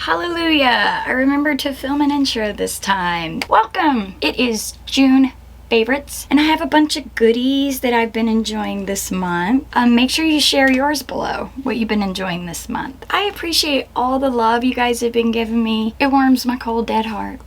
Hallelujah! I remembered to film an intro this time. Welcome! It is June favorites, and I have a bunch of goodies that I've been enjoying this month. Make sure you share yours below, what you've been enjoying this month. I appreciate all the love you guys have been giving me. It warms my cold dead heart.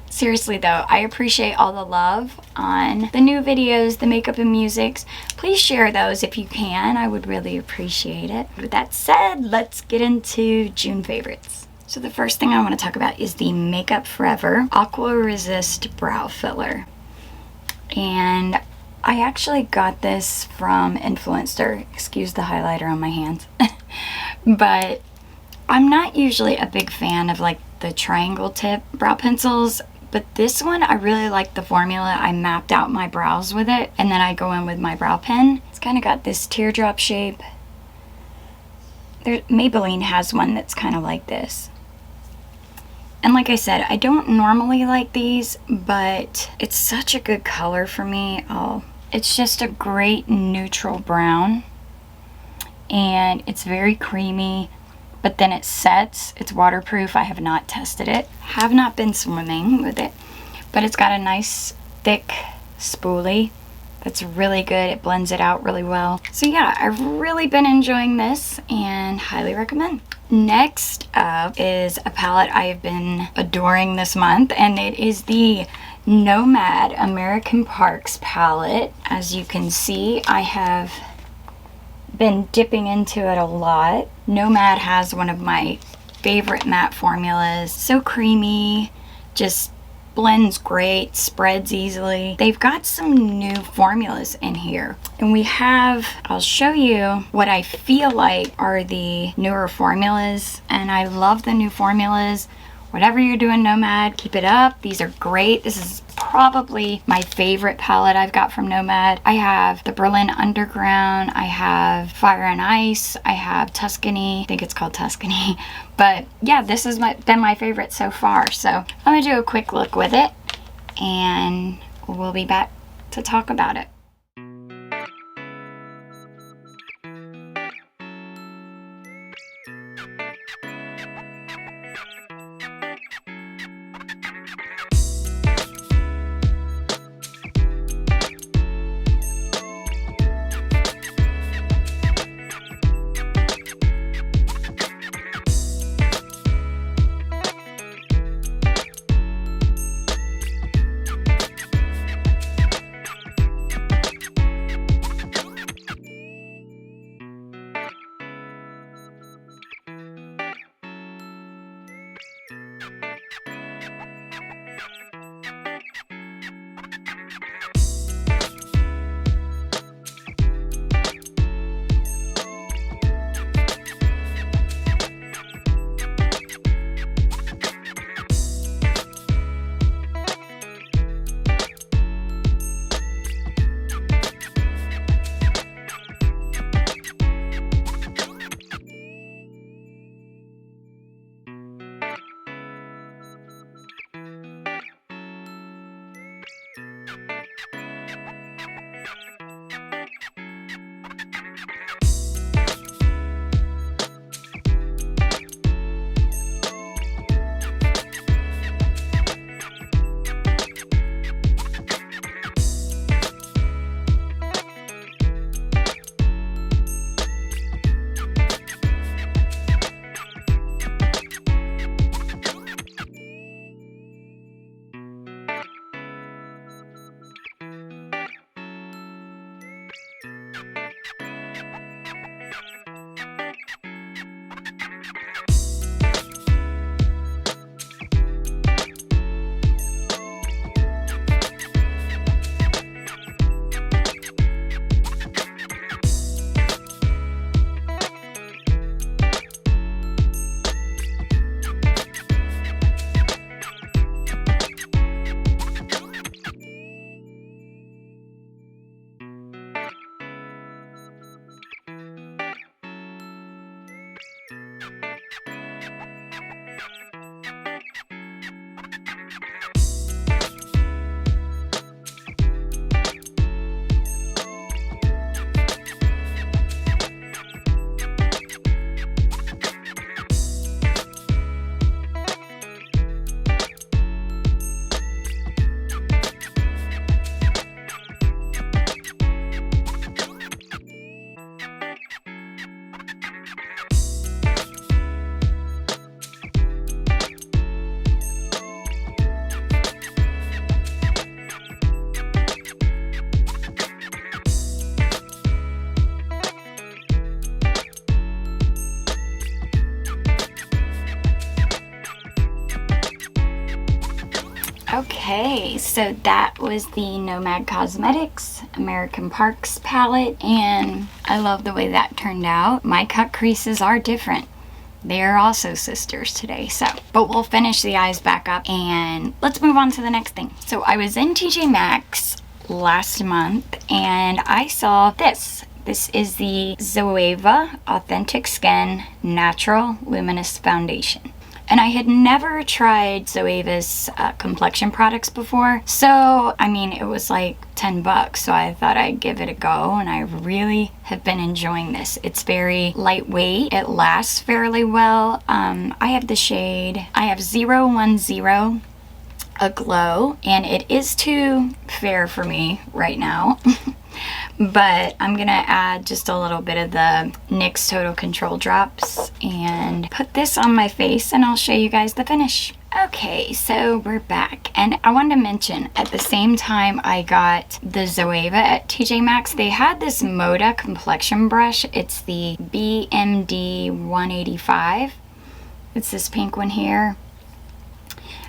Seriously though, I appreciate all the love on the new videos, the makeup and musics. Please share those if you can. I would really appreciate it. With that said, let's get into June favorites. So the first thing I want to talk about is the Makeup Forever Aqua Resist Brow Filler. And I actually got this from Influencer. Excuse the highlighter on my hands. But I'm not usually a big fan of like the triangle tip brow pencils. But this one, I really like the formula. I mapped out my brows with it, and then I go in with my brow pen. It's kind of got this teardrop shape. Maybelline has one that's kind of like this. And like I said, I don't normally like these, but it's such a good color for me. Oh, it's just a great neutral brown. And it's very creamy. But then it sets, it's waterproof. I have not tested it. Have not been swimming with it. But it's got a nice thick spoolie that's really good. It blends it out really well. So yeah, I've really been enjoying this and highly recommend. Next up is a palette I have been adoring this month, and it is the Nomad American Parks palette. As you can see, I have been dipping into it a lot. Nomad has one of my favorite matte formulas. So creamy, just blends great, spreads easily. They've got some new formulas in here. And we have, I'll show you what I feel like are the newer formulas. And I love the new formulas. Whatever you're doing, Nomad, keep it up. These are great. This is probably my favorite palette I've got from Nomad. I have the Berlin Underground, I have Fire and Ice, I have Tuscany. I think it's called Tuscany. But yeah, this has been my favorite so far. So I'm gonna do a quick look with it, and we'll be back to talk about it. Okay, so that was the Nomad Cosmetics American Parks palette, and I love the way that turned out. My cut creases are different. They are also sisters today, but we'll finish the eyes back up and let's move on to the next thing. So I was in TJ Maxx last month and I saw this. This is the Zoeva Authentic Skin Natural Luminous Foundation. And I had never tried Zoeva's complexion products before. So, I mean, it was like 10 bucks. So I thought I'd give it a go. And I really have been enjoying this. It's very lightweight. It lasts fairly well. I have the shade, I have 010 Aglow. And it is too fair for me right now. But I'm gonna add just a little bit of the NYX Total Control drops and put this on my face, and I'll show you guys the finish. Okay, so we're back, and I wanted to mention at the same time I got the Zoeva at TJ Maxx, they had this Moda complexion brush. It's the BMD 185. It's this pink one here.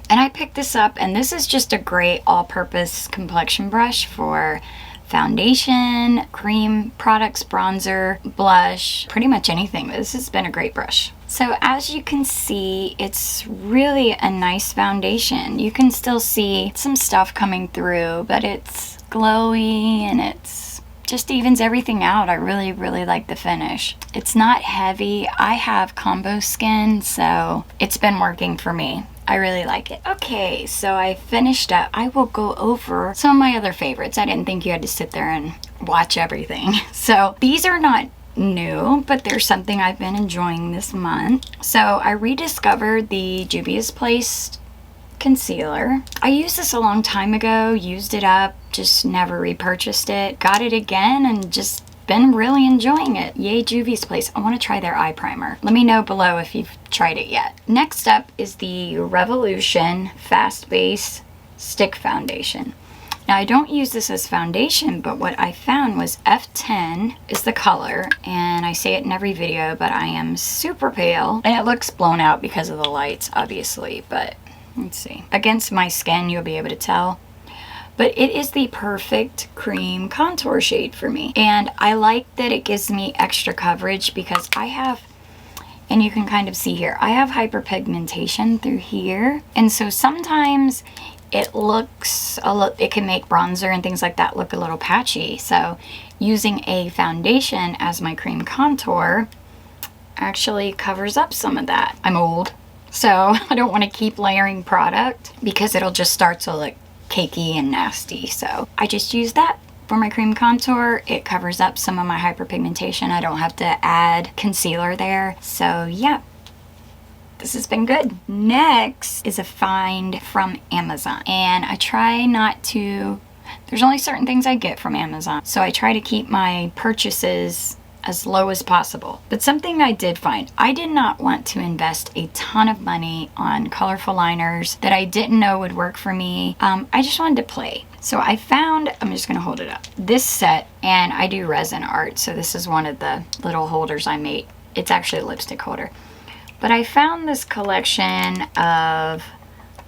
And I picked this up, and this is just a great all-purpose complexion brush for foundation, cream products, bronzer, blush, pretty much anything. This has been a great brush. So as you can see, it's really a nice foundation. You can still see some stuff coming through, but it's glowy and it's just evens everything out. I really, really like the finish. It's not heavy. I have combo skin, so it's been working for me. I really like it. Okay, so I finished up. I will go over some of my other favorites. I didn't think you had to sit there and watch everything. So these are not new, but they're something I've been enjoying this month. So I rediscovered the Juvia's Place concealer. I used this a long time ago, used it up, just never repurchased it. Got it again and just been really enjoying it. Yay, Juvia's Place. I want to try their eye primer. Let me know below if you've tried it yet. Next up is the Revolution Fast Base Stick Foundation. Now I don't use this as foundation, but what I found was F10 is the color, and I say it in every video, but I am super pale, and it looks blown out because of the lights, obviously, but let's see. Against my skin, you'll be able to tell. But it is the perfect cream contour shade for me. And I like that it gives me extra coverage because I have, and you can kind of see here, I have hyperpigmentation through here. And so sometimes it looks, it can make bronzer and things like that look a little patchy. So using a foundation as my cream contour actually covers up some of that. I'm old, so I don't want to keep layering product because it'll just start to look cakey and nasty. So I just use that for my cream contour. It covers up some of my hyperpigmentation. I don't have to add concealer there. So yeah, this has been good. Next is a find from Amazon, and I try not to, there's only certain things I get from Amazon, so I try to keep my purchases as low as possible. But something I did find, I did not want to invest a ton of money on colorful liners that I didn't know would work for me. I just wanted to play. So I found, I'm just gonna hold it up, this set, and I do resin art, so this is one of the little holders I made. It's actually a lipstick holder. But I found this collection of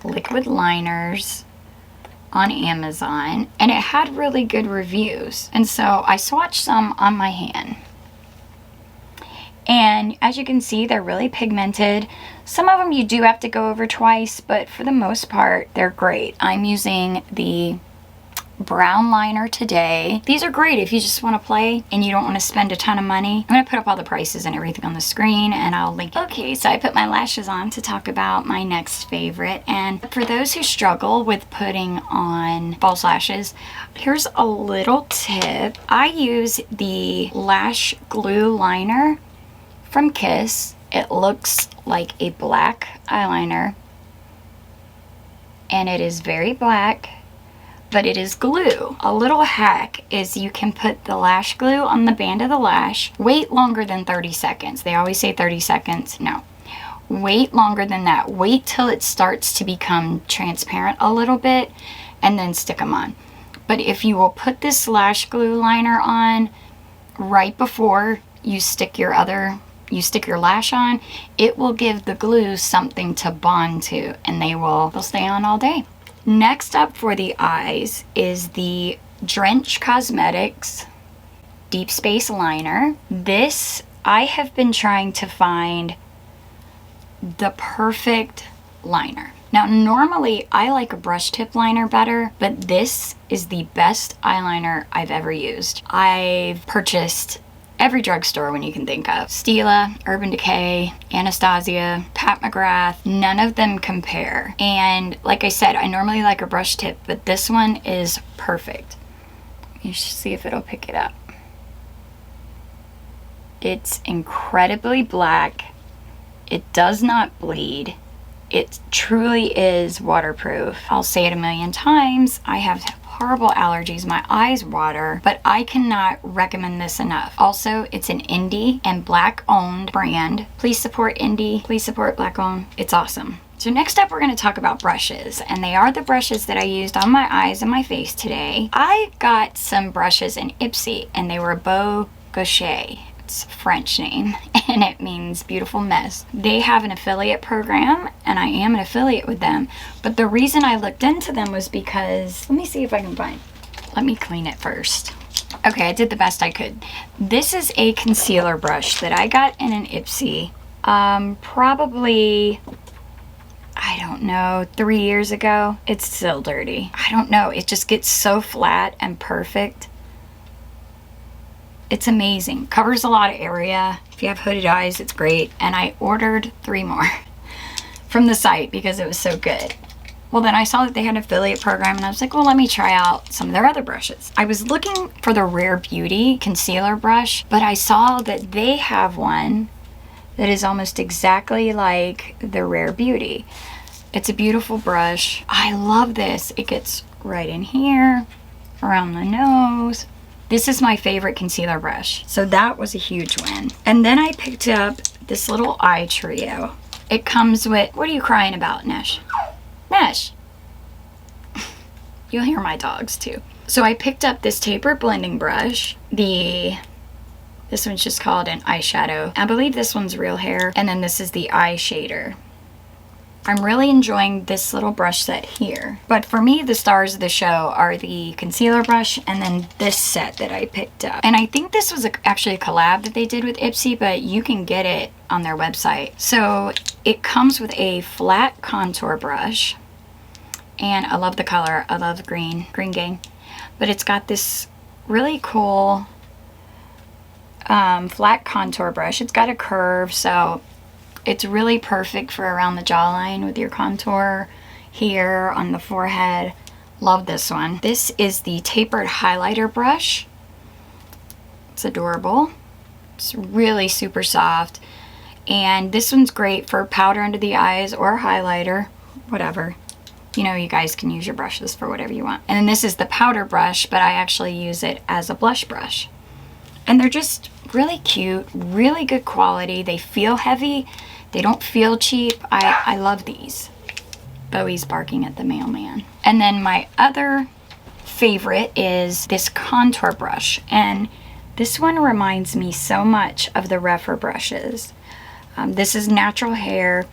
liquid liners on Amazon, and it had really good reviews. And so I swatched some on my hand. And as you can see, they're really pigmented. Some of them you do have to go over twice, but for the most part, they're great. I'm using the brown liner today. These are great if you just want to play and you don't want to spend a ton of money. I'm going to put up all the prices and everything on the screen, and I'll link it. Okay, so I put my lashes on to talk about my next favorite. And for those who struggle with putting on false lashes, here's a little tip. I use the lash glue liner from Kiss. It looks like a black eyeliner, and it is very black, but it is glue. A little hack is you can put the lash glue on the band of the lash, wait longer than 30 seconds. They always say 30 seconds. No, wait longer than that. Wait till it starts to become transparent a little bit and then stick them on. But if you will put this lash glue liner on right before you stick your lash on, it will give the glue something to bond to, and they'll stay on all day. Next up for the eyes is the Drench Cosmetics Deep Space Liner. This, I have been trying to find the perfect liner. Now, normally I like a brush tip liner better, but this is the best eyeliner I've ever used. I've purchased every drugstore when you can think of. Stila, Urban Decay, Anastasia, Pat McGrath, none of them compare. And like I said, I normally like a brush tip, but this one is perfect. You should see if it'll pick it up. It's incredibly black. It does not bleed. It truly is waterproof. I'll say it a million times. I have horrible allergies. My eyes water, but I cannot recommend this enough. Also, it's an indie and black owned brand. Please support indie. Please support black owned. It's awesome. So next up, we're going to talk about brushes, and they are the brushes that I used on my eyes and my face today. I got some brushes in Ipsy, and they were beaugachis. It's a French name, and it means beautiful mess. They have an affiliate program, and I am an affiliate with them. But the reason I looked into them was because, let me see if I can find, let me clean it first. Okay, I did the best I could. This is a concealer brush that I got in an Ipsy, probably, I don't know, 3 years ago. It's still dirty. I don't know, it just gets so flat and perfect. It's amazing. Covers a lot of area. If you have hooded eyes, it's great. And I ordered 3 more from the site because it was so good. Well, then I saw that they had an affiliate program, and I was like, well, let me try out some of their other brushes. I was looking for the Rare Beauty concealer brush, but I saw that they have one that is almost exactly like the Rare Beauty. It's a beautiful brush. I love this. It gets right in here, around the nose. This is my favorite concealer brush. So that was a huge win. And then I picked up this little eye trio. It comes with, what are you crying about, Nesh? Nesh. You'll hear my dogs too. So I picked up this tapered blending brush. This one's just called an eyeshadow. I believe this one's real hair. And then this is the eye shader. I'm really enjoying this little brush set here. But for me, the stars of the show are the concealer brush and then this set that I picked up. And I think this was actually a collab that they did with Ipsy, but you can get it on their website. So it comes with a flat contour brush. And I love the color. I love green gang. But it's got this really cool flat contour brush. It's got a curve, so it's really perfect for around the jawline with your contour here on the forehead. Love this one. This is the tapered highlighter brush. It's adorable. It's really super soft. And this one's great for powder under the eyes or highlighter, whatever. You know, you guys can use your brushes for whatever you want. And then this is the powder brush, but I actually use it as a blush brush. And they're just really cute, really good quality. They feel heavy. They don't feel cheap. I love these. Bowie's barking at the mailman. And then my other favorite is this contour brush. And this one reminds me so much of the Refer brushes. This is natural hair,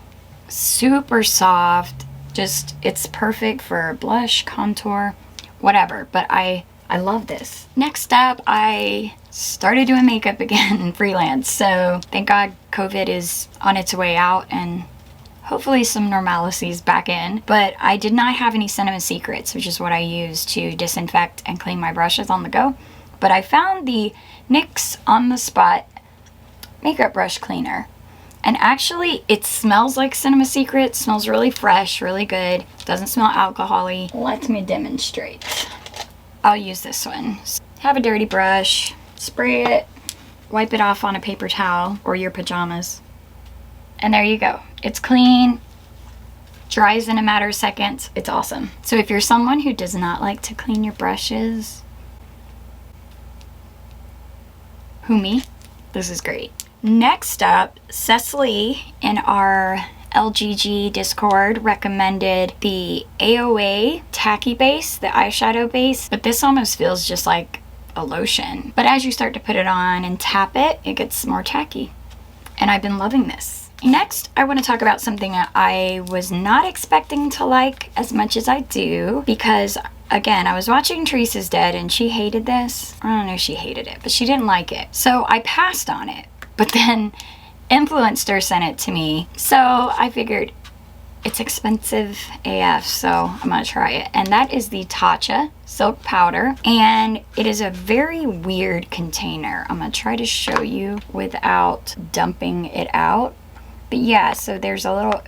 super soft. Just, it's perfect for blush, contour, whatever. But I love this. Next up, I started doing makeup again freelance. So thank God COVID is on its way out and hopefully some normalcy is back in. But I did not have any Cinema Secrets, which is what I use to disinfect and clean my brushes on the go. But I found the NYX On The Spot makeup brush cleaner. And actually, it smells like Cinema Secret. Smells really fresh, really good. Doesn't smell alcohol-y. Let me demonstrate. I'll use this one. Have a dirty brush, spray it, wipe it off on a paper towel or your pajamas. And there you go. It's clean, dries in a matter of seconds. It's awesome. So if you're someone who does not like to clean your brushes, who me? This is great. Next up, Cecily in our LGG Discord recommended the AOA Tacky Base, the eyeshadow base, but this almost feels just like a lotion. But as you start to put it on and tap it, it gets more tacky. And I've been loving this. Next, I want to talk about something that I was not expecting to like as much as I do, because again, I was watching Teresa's Dead and she hated this. I don't know if she hated it, but she didn't like it. So I passed on it, but then Influencer sent it to me. So I figured it's expensive AF, so I'm gonna try it. And that is the Tatcha Silk Powder. And it is a very weird container. I'm gonna try to show you without dumping it out. But yeah, so there's a little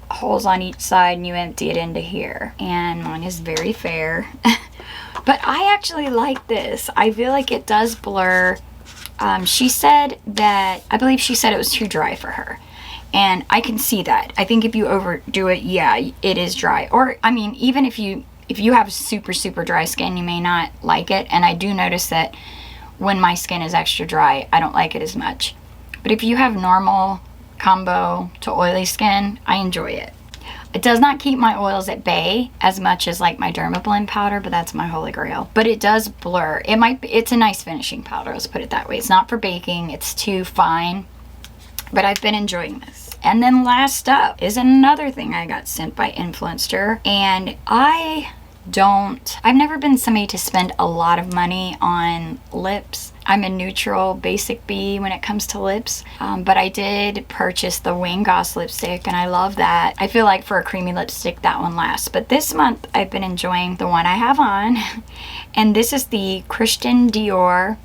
holes on each side and you empty it into here. And mine is very fair. But I actually like this. I feel like it does blur. She said that, I believe she said it was too dry for her. And I can see that. I think if you overdo it, yeah, it is dry. Or, I mean, even if you have super, super dry skin, you may not like it. And I do notice that when my skin is extra dry, I don't like it as much. But if you have normal combo to oily skin, I enjoy it. It does not keep my oils at bay as much as like my Dermablend powder, but that's my holy grail. But it does blur. It's a nice finishing powder, let's put it that way. It's not for baking, it's too fine, but I've been enjoying this. And then last up is another thing I got sent by Influencer, and I've never been somebody to spend a lot of money on lips. I'm a neutral basic bee when it comes to lips, but I did purchase the Wayne Goss lipstick and I love that. I feel like for a creamy lipstick that one lasts, but this month I've been enjoying the one I have on, and this is the Christian Dior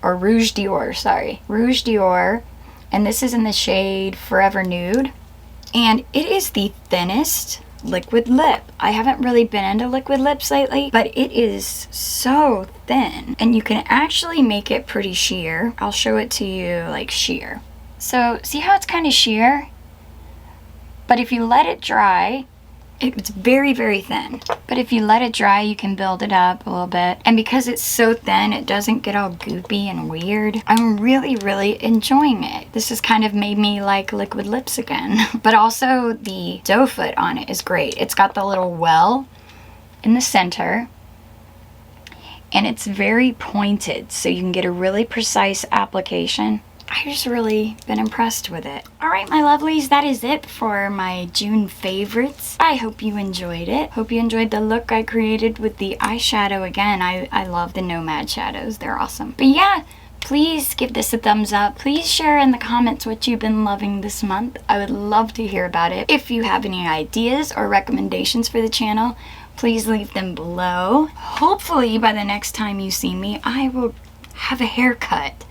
Rouge Dior, and this is in the shade Forever Nude, and it is the thinnest liquid lip. I haven't really been into liquid lips lately, but it is so thin and you can actually make it pretty sheer. I'll show it to you like sheer. So see how it's kind of sheer? But if you let it dry, it's very, very thin. But if you let it dry, you can build it up a little bit. And because it's so thin, it doesn't get all goopy and weird. I'm really, really enjoying it. This has kind of made me like liquid lips again. But also the doe foot on it is great. It's got the little well in the center. And it's very pointed, so you can get a really precise application. I've just really been impressed with it. Alright, my lovelies, that is it for my June favorites. I hope you enjoyed it. Hope you enjoyed the look I created with the eyeshadow. Again, I love the Nomad shadows. They're awesome. But yeah, please give this a thumbs up. Please share in the comments what you've been loving this month. I would love to hear about it. If you have any ideas or recommendations for the channel, please leave them below. Hopefully, by the next time you see me, I will have a haircut.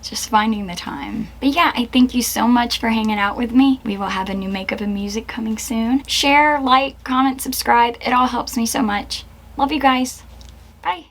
Just finding the time. But yeah, I thank you so much for hanging out with me. We will have a new makeup and music coming soon. Share, like, comment, subscribe. It all helps me so much. Love you guys. Bye.